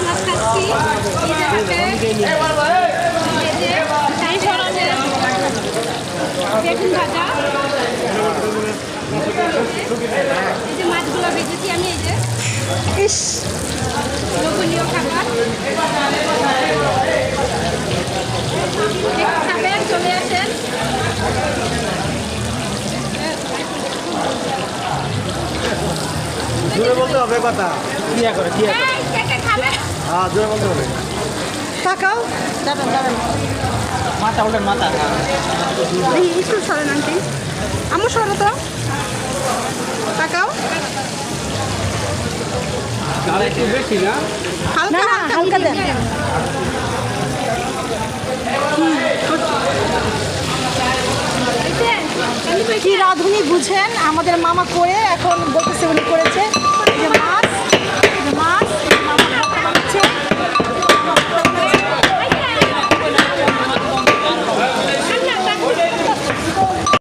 মাছ খাচ্ছি এই জায়গাতে। এই যে শাহী শরমের বেগুন ভাজা, এই যে মাছগুলো ভেজেছি আমি, এই যে ইস, লোভনীয় খাবার। খাবেন, চলে আসেন। জোরে বলতে হবে কথা। ক্রিয়া করে ক্রিয়া করে। এই, কে কে খাবেন? হ্যাঁ জোরে বলতে হবে। তাকাও, যাবেন যাবেন। মাথা উল্টেন মাথা। এই একটু সরেন আন্টি, আমু সরো তো, তাকাও। আর একটু বেশি না? হালকা না, হালকা দেন। কি রাঁধুনি বুঝেন, আমাদের মামা করে এখন বলতেছে উনি করেছে।